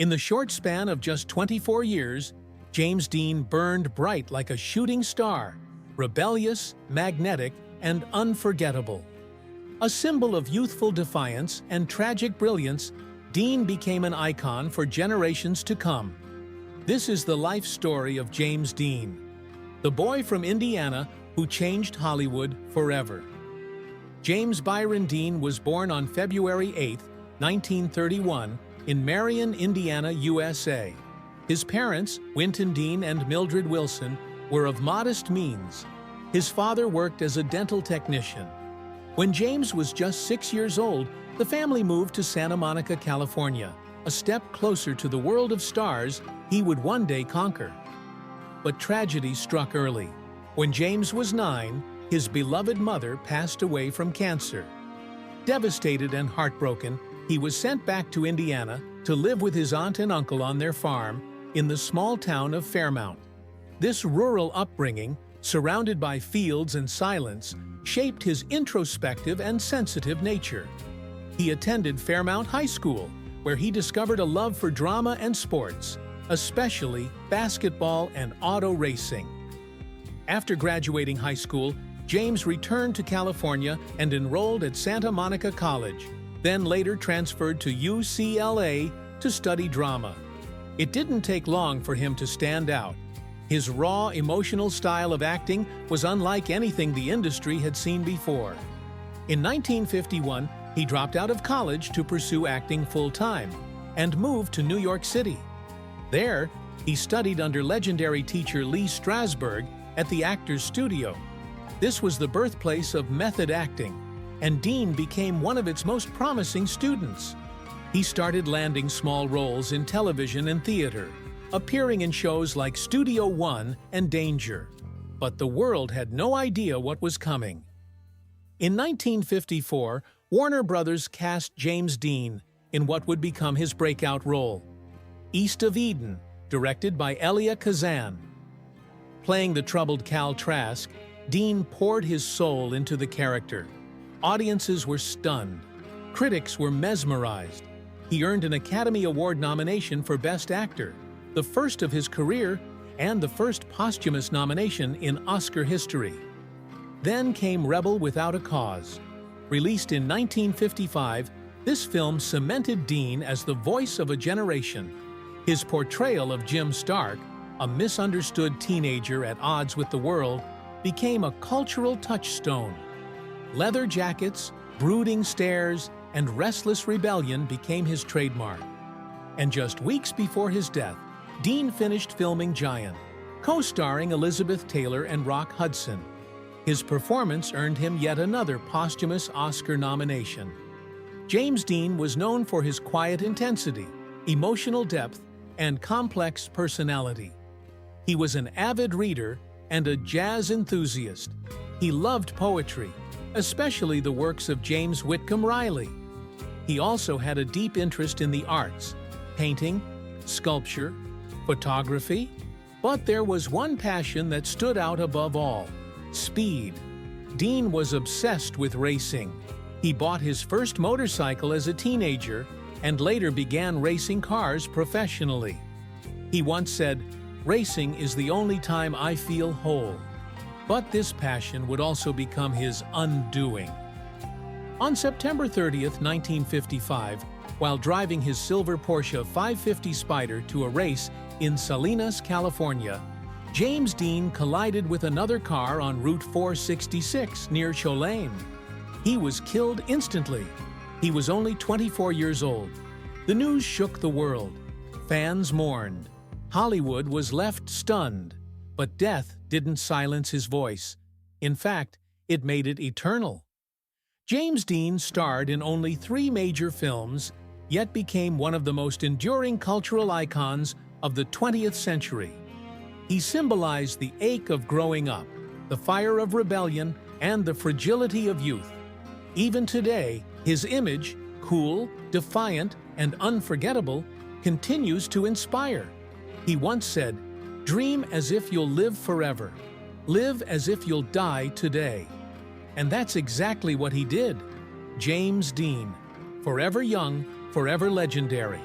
In the short span of just 24 years, James Dean burned bright like a shooting star, rebellious, magnetic, and unforgettable. A symbol of youthful defiance and tragic brilliance, Dean became an icon for generations to come. This is the life story of James Dean, the boy from Indiana who changed Hollywood forever. James Byron Dean was born on February 8, 1931, in Marion, Indiana, USA. His parents, Winton Dean and Mildred Wilson, were of modest means. His father worked as a dental technician. When James was just 6 years old, the family moved to Santa Monica, California, a step closer to the world of stars he would one day conquer. But tragedy struck early. When James was 9, his beloved mother passed away from cancer. Devastated and heartbroken, he was sent back to Indiana to live with his aunt and uncle on their farm in the small town of Fairmount. This rural upbringing, surrounded by fields and silence, shaped his introspective and sensitive nature. He attended Fairmount High School, where he discovered a love for drama and sports, especially basketball and auto racing. After graduating high school, James returned to California and enrolled at Santa Monica College, then later transferred to UCLA to study drama. It didn't take long for him to stand out. His raw, emotional style of acting was unlike anything the industry had seen before. In 1951, he dropped out of college to pursue acting full-time and moved to New York City. There, he studied under legendary teacher Lee Strasberg at the Actors Studio. This was the birthplace of method acting, and Dean became one of its most promising students. He started landing small roles in television and theater, appearing in shows like Studio One and Danger. But the world had no idea what was coming. In 1954, Warner Brothers cast James Dean in what would become his breakout role, East of Eden, directed by Elia Kazan. Playing the troubled Cal Trask, Dean poured his soul into the character. Audiences were stunned. Critics were mesmerized. He earned an Academy Award nomination for Best Actor, the first of his career and the first posthumous nomination in Oscar history. Then came Rebel Without a Cause. Released in 1955, this film cemented Dean as the voice of a generation. His portrayal of Jim Stark, a misunderstood teenager at odds with the world, became a cultural touchstone. Leather jackets, brooding stares, and restless rebellion became his trademark. And just weeks before his death, Dean finished filming Giant, co-starring Elizabeth Taylor and Rock Hudson. His performance earned him yet another posthumous Oscar nomination. James Dean was known for his quiet intensity, emotional depth, and complex personality. He was an avid reader and a jazz enthusiast. He loved poetry, especially the works of James Whitcomb Riley. He also had a deep interest in the arts, painting, sculpture, photography, but there was one passion that stood out above all: speed. Dean was obsessed with racing. He bought his first motorcycle as a teenager and later began racing cars professionally. He once said, "Racing is the only time I feel whole." But this passion would also become his undoing. On September 30th, 1955, while driving his silver Porsche 550 Spyder to a race in Salinas, California, James Dean collided with another car on Route 466 near Cholane. He was killed instantly. He was only 24 years old. The news shook the world. Fans mourned. Hollywood was left stunned. But death didn't silence his voice. In fact, it made it eternal. James Dean starred in only 3 major films, yet became one of the most enduring cultural icons of the 20th century. He symbolized the ache of growing up, the fire of rebellion, and the fragility of youth. Even today, his image, cool, defiant, and unforgettable, continues to inspire. He once said, "Dream as if you'll live forever. Live as if you'll die today." And that's exactly what he did. James Dean, forever young, forever legendary.